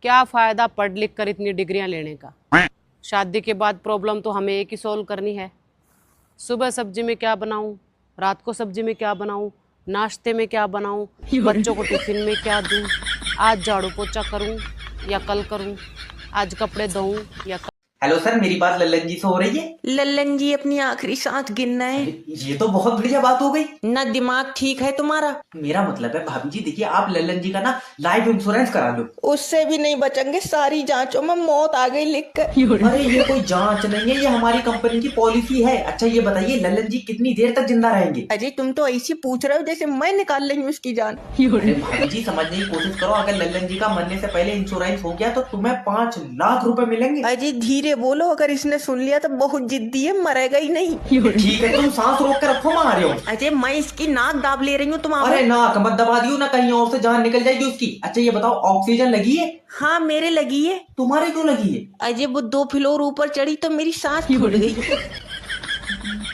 क्या फायदा पढ़ लिख कर इतनी डिग्रियां लेने का। शादी के बाद प्रॉब्लम तो हमें एक ही सोल्व करनी है। सुबह सब्जी में क्या बनाऊं, रात को सब्जी में क्या बनाऊं, नाश्ते में क्या बनाऊं, बच्चों को टिफिन में क्या दूं, आज झाड़ू पोछा करूं या कल करूं, आज कपड़े धोऊं या कल। हेलो सर, मेरी बात लल्लन जी से हो रही है? लल्लन जी अपनी आखिरी सांस गिनना है। ये तो बहुत बढ़िया बात हो गई। ना दिमाग ठीक है तुम्हारा। मेरा मतलब है भाभी जी, देखिए आप लल्लन जी का ना लाइफ इंश्योरेंस करा लो। उससे भी नहीं बचेंगे, सारी जांचों में मौत आ गई लिख कर। अरे ये कोई जांच नहीं है, ये हमारी कंपनी की पॉलिसी है। अच्छा ये बताइए लल्लन जी कितनी देर तक जिंदा रहेंगे? अजय तुम तो ऐसी पूछ रहे हो जैसे मैं निकाल रही हूँ उसकी जान। अरे भाभी जी समझने की कोशिश करो, अगर लल्लन जी का मरने से पहले इंश्योरेंस हो गया तो तुम्हें 5 लाख रुपए मिलेंगे। अजय धीरे बोलो, अगर इसने सुन लिया तो बहुत जिद्दी है, मरेगा ही नहीं। ठीक है, तुम सांस रोक कर रखो, मैं आ रही हूँ। अजय मैं इसकी नाक दाब ले रही हूँ, तुम आओ। अरे नाक मत दबा दियो ना, कहीं और से जान निकल जाएगी उसकी। अच्छा ये बताओ ऑक्सीजन लगी है? हाँ मेरे लगी है। तुम्हारे क्यों लगी है? अजय वो 2 फ्लोर ऊपर चढ़ी तो मेरी सांस फूट गई।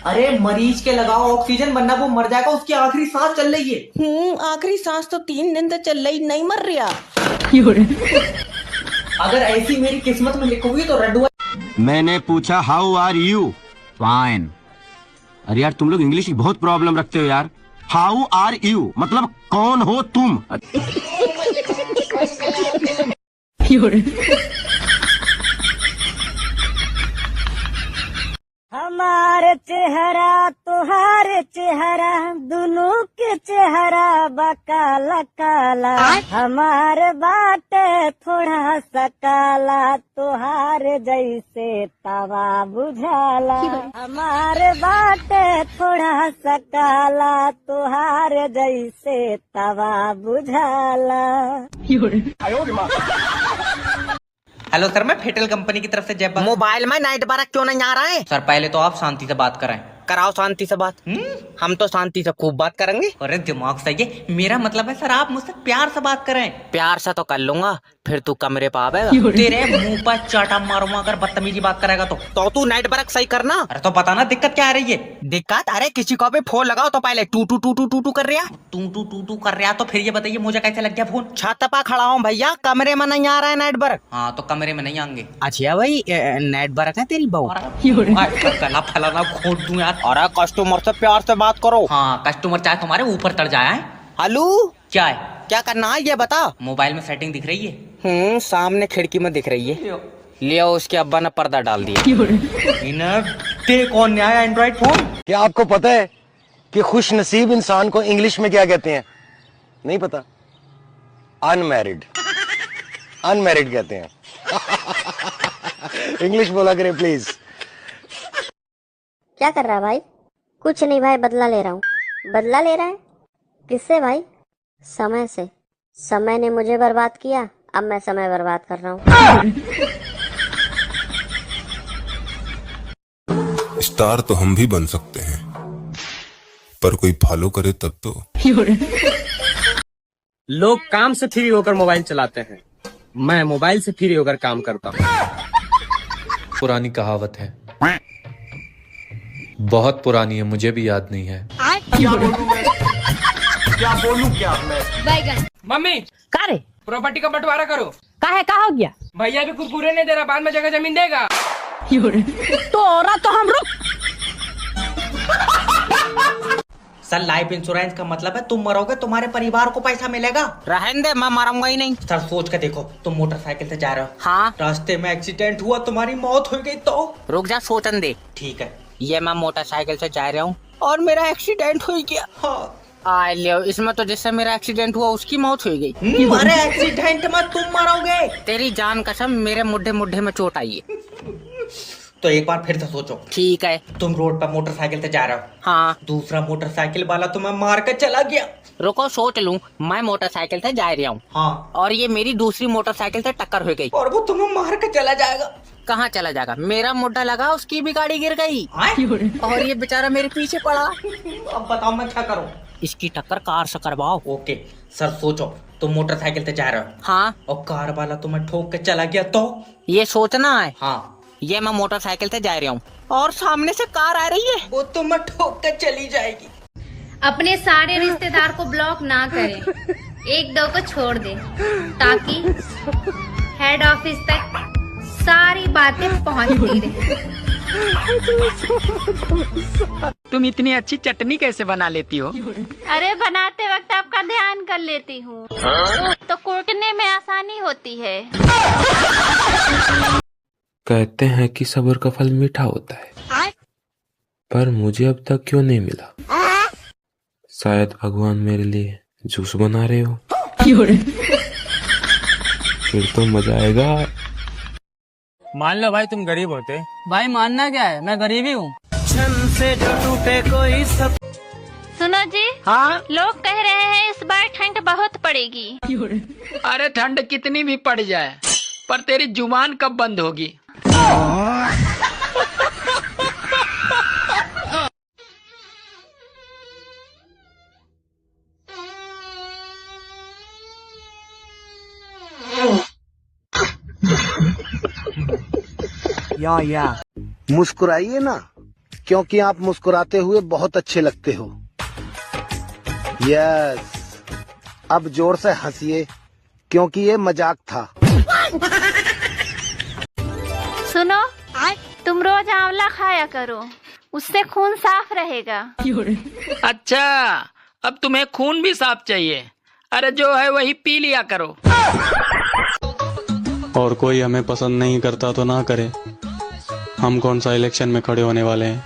अरे मरीज के लगाओ ऑक्सीजन, वरना वो मर जाएगा, उसकी आखिरी सांस चल रही है। आखिरी सांस तो 3 दिन से चल रही, नहीं मर रहा। अगर ऐसी मेरी किस्मत में लिखोगी तो रड्डू। मैंने पूछा हाउ आर यू? फाइन। अरे यार तुम लोग इंग्लिश की बहुत प्रॉब्लम रखते हो यार। हाउ आर यू मतलब कौन हो तुम? हमारे चेहरा तुम्हारे चेहरा दोनों के चेहरा बकाला काला, हमारे बाटे थोड़ा सा काला, तुहारे जैसे तवा बुझाला। हमारे बाटे थोड़ा सा काला, तुहारे जैसे तवा बुझाला। हेलो सर, मैं फेटल कंपनी की तरफ से जय। मोबाइल में नाइट बारह क्यों नहीं आ रहा है? सर पहले तो आप शांति से बात करें। कराओ शांति से बात। हम तो शांति से खूब बात करेंगे। अरे दिमाग सही है, मेरा मतलब है सर आप मुझसे प्यार से बात करें। प्यार से तो कर लूंगा, फिर तू कमरे पे आवेगा। तेरे मुंह पर चाटा मारूंगा अगर बदतमीजी बात करेगा तो तू नाइट बरक सही करना। अरे तो बताना दिक्कत क्या आ रही है? दिक्कत? अरे किसी को भी फोन लगाओ तो पहले टू टू टू टू टू टू कर रहा। टू कर रहा, तो फिर ये बताइए मुझे कैसे लग गया फोन? छत पर खड़ा हूँ भैया, कमरे में नहीं आ रहा है नाइट बरक। हाँ तो कमरे में नहीं आएंगे। अच्छा भाई नाइट बरक है तेरी बहू? गला फैलाना घोट दूं यार। अरे कस्टमर से प्यार से बात करो। हाँ कस्टमर चाहे तुम्हारे ऊपर चढ़ जाए। हेलो क्या है? क्या करना है ये बता। मोबाइल में सेटिंग दिख रही है? सामने खिड़की में दिख रही है। लियो उसके अब्बा ने पर्दा डाल दिया। कौन आया एंड्रॉइड फोन? क्या आपको पता है कि खुश नसीब इंसान को इंग्लिश में क्या कहते हैं? नहीं पता? अनमैरिड। अनमैरिड कहते हैं। इंग्लिश बोला करे प्लीज। क्या कर रहा है भाई? कुछ नहीं भाई, बदला ले रहा हूँ। बदला ले रहा है? किससे भाई? समय से। समय ने मुझे बर्बाद किया, अब मैं समय बर्बाद कर रहा हूँ। स्टार तो हम भी बन सकते हैं, पर कोई फॉलो करे तब तो। लोग काम से फ्री होकर मोबाइल चलाते हैं, मैं मोबाइल से फ्री होकर काम करता हूँ। पुरानी कहावत है, बहुत पुरानी है, मुझे भी याद नहीं है। क्या बोलूं क्या मैं? मम्मी का रे? प्रॉपर्टी का बंटवारा करो। का हो गया? भैया भी कुरकुरे नहीं दे रहा, बाद में जगह जमीन देगा। तो हम रुक। सर लाइफ इंश्योरेंस का मतलब है तुम मरोगे तुम्हारे परिवार को पैसा मिलेगा। रहने दे, मैं मरूंगा ही नहीं। सर सोच के देखो, तुम मोटरसाइकिल से जा रहे हो, हाँ रास्ते में एक्सीडेंट हुआ, तुम्हारी मौत हो गई तो? रुक जा, सोचन दे। ठीक है। ये मैं मोटरसाइकिल से जा रहा हूँ और मेरा एक्सीडेंट हो गया। हाँ। आ लियो, इसमें तो जिससे मेरा एक्सीडेंट हुआ उसकी मौत हो गई। अरे एक्सीडेंट में तुम मरोगे। तेरी जान कसम, मेरे मुड्ढे मुड्ढे में चोट आई है। तो एक बार फिर से सोचो। ठीक है। तुम रोड पर मोटरसाइकिल से जा रहे हो, हाँ, दूसरा मोटरसाइकिल वाला तुम्हें मार कर चला गया। रुको सोच लूं, मैं मोटरसाइकिल से जा रहा हूँ, हाँ, और ये मेरी दूसरी मोटरसाइकिल से टक्कर हो गई और वो तुम्हें मार कर चला जाएगा। कहाँ चला जाएगा? मेरा मुड्ढा लगा, उसकी भी गाड़ी गिर गई और ये बेचारा मेरे पीछे पड़ा। अब बताओ मैं क्या करूँ? इसकी टक्कर कार से करवाओ। ओके सर, सोचो तुम मोटरसाइकिल से जा रहे हो, हाँ, और कार वाला तुम्हें ठोक के चला गया तो? ये सोचना है। हाँ, ये मैं मोटरसाइकिल से जा रहा हूँ और सामने से कार आ रही है, वो तुम्हें ठोक के चली जाएगी। अपने सारे रिश्तेदार को ब्लॉक ना करें, एक दो को छोड़ दे, ताकि हेड ऑफिस तक सारी बातें पहुंचती रही। तुम इतनी अच्छी चटनी कैसे बना लेती हो? अरे बनाते वक्त आपका ध्यान कर लेती हूँ तो कूटने में आसानी होती है। कहते हैं कि सब्र का फल मीठा होता है, पर मुझे अब तक क्यों नहीं मिला? शायद भगवान मेरे लिए जूस बना रहे हो। फिर तो मजा आएगा। मान लो भाई तुम गरीब होते। भाई मानना क्या है, मैं गरीबी हूँ। सुनो जी। हाँ? लोग कह रहे हैं इस बार ठंड बहुत पड़ेगी। अरे ठंड कितनी भी पड़ जाए, पर तेरी जुबान कब बंद होगी? मुस्कुराइए ना, क्योंकि आप मुस्कुराते हुए बहुत अच्छे लगते हो। यस, अब जोर से हंसिए, क्योंकि ये मजाक था। सुनो, तुम रोज आंवला खाया करो, उससे खून साफ रहेगा। अच्छा, अब तुम्हें खून भी साफ चाहिए? अरे जो है वही पी लिया करो। और कोई हमें पसंद नहीं करता तो ना करे, हम कौन सा इलेक्शन में खड़े होने वाले हैं।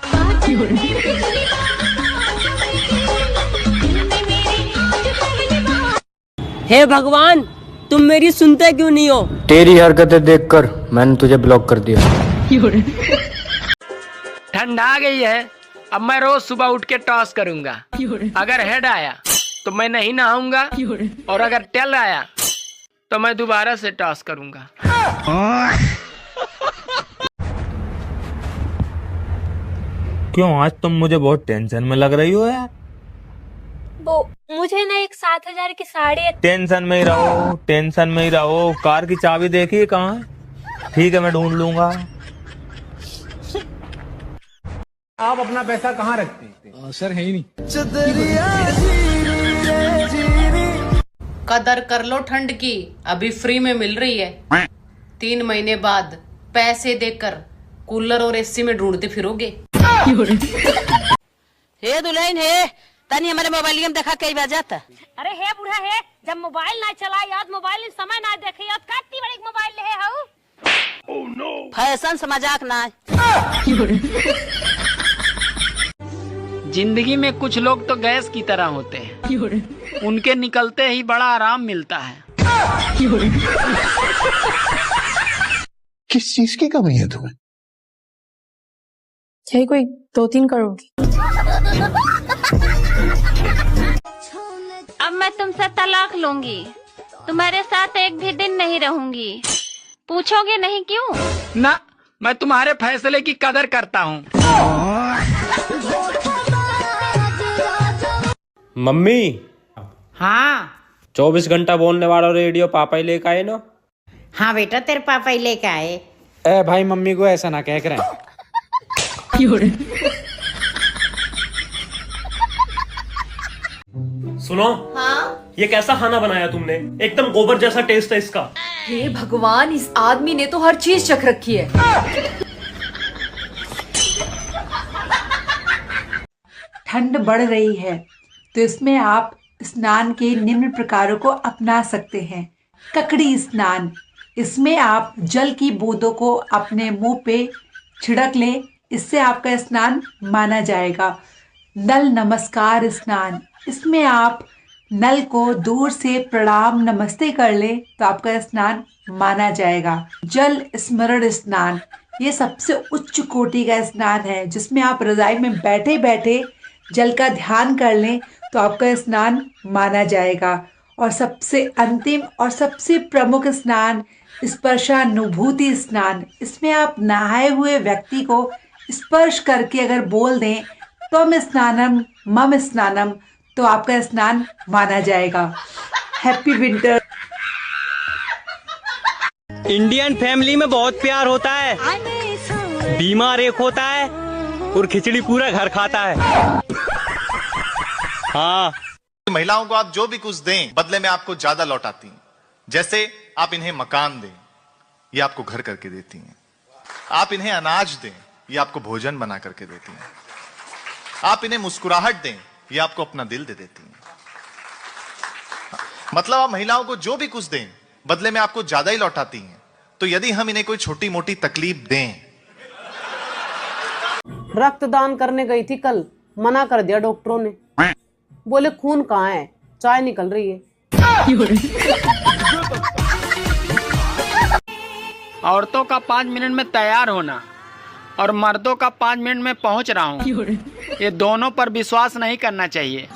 हे भगवान, तुम मेरी सुनते क्यों नहीं हो? तेरी हरकतें देखकर मैंने तुझे ब्लॉक कर दिया। ठंड आ गई है, अब मैं रोज सुबह उठ के टॉस करूंगा। अगर हेड आया तो मैं नहीं नहाऊंगा, और अगर टेल आया तो मैं दोबारा से टॉस करूंगा। क्यों आज तुम मुझे बहुत टेंशन में लग रही हो यार? वो मुझे ना एक 7,000 की साड़ी। टेंशन में ही रहो, टेंशन में ही रहो। कार की चाबी देखिए कहाँ है? ठीक है, मैं ढूंढ लूंगा। आप अपना पैसा कहाँ रखते हैं? सर है ही नहीं। कदर कर लो ठंड की, अभी फ्री में मिल रही है। 3 महीने बाद पैसे देकर कूलर और एसी में ढूंढते फिरोगे। हे दुल्हन हे, तनी हमारे मोबाइल में देखा कई बार जाता। अरे हे बूढ़ा है, जब मोबाइल ना चला याद, मोबाइल में समय ना देखे याद, काटती बड़ी मोबाइल ले हाउ। Oh no. फैशन से मजाक ना। जिंदगी में कुछ लोग तो गैस की तरह होते हैं, उनके निकलते ही बड़ा आराम मिलता है। किस चीज की कमी है तुम्हें? चाहिए कोई 2-3 करोड़ की। अब मैं तुमसे तलाक लूंगी, तुम्हारे साथ एक भी दिन नहीं रहूंगी। पूछोगे नहीं क्यों? ना, मैं तुम्हारे फैसले की कदर करता हूँ। मम्मी। हाँ 24 घंटा बोलने वाला रेडियो पापा ही लेकर आए ना? हाँ बेटा, तेरे पापा ही लेके आए। ए भाई, मम्मी को ऐसा ना कह कर। सुनो। हाँ? ये कैसा खाना बनाया तुमने? एकदम गोबर जैसा टेस्ट है इसका। हे भगवान, इस आदमी ने तो हर चीज चख रखी है। ठंड बढ़ रही है तो इसमें आप स्नान के निम्न प्रकारों को अपना सकते हैं। ककड़ी स्नान, इसमें आप जल की बूंदों को अपने मुंह पे छिड़क लें, इससे आपका स्नान माना जाएगा। नल नमस्कार स्नान, इसमें आप नल को दूर से प्रणाम नमस्ते कर ले तो आपका स्नान माना जाएगा। जल स्मरण स्नान, ये सबसे उच्च कोटि का स्नान है, जिसमें आप रजाई में बैठे बैठे जल का ध्यान कर लें तो आपका स्नान माना जाएगा। और सबसे अंतिम और सबसे प्रमुख स्नान स्पर्शानुभूति स्नान, इसमें आप नहाए हुए व्यक्ति को स्पर्श करके अगर बोल दें त्वम स्नानम मम स्नानम तो आपका स्नान माना जाएगा। Happy winter. इंडियन फैमिली में बहुत प्यार होता है, बीमार एक होता है और खिचड़ी पूरा घर खाता है। हाँ, महिलाओं को आप जो भी कुछ दें बदले में आपको ज्यादा लौटाती हैं। जैसे आप इन्हें मकान दें, ये आपको घर करके देती हैं। आप इन्हें अनाज दें, ये आपको भोजन बना करके देती हैं। आप इन्हें मुस्कुराहट दें, ये आपको अपना दिल दे देती हैं। मतलब आप महिलाओं को जो भी कुछ दें, बदले में आपको ज्यादा ही लौटाती हैं। तो यदि हम इन्हें कोई छोटी मोटी तकलीफ दें। रक्तदान करने गई थी कल, मना कर दिया डॉक्टरों ने। बोले खून कहाँ है, चाय निकल रही है। औरतों का 5 मिनट में तैयार होना और मर्दों का 5 मिनट में पहुंच रहा हूँ, ये दोनों पर विश्वास नहीं करना चाहिए।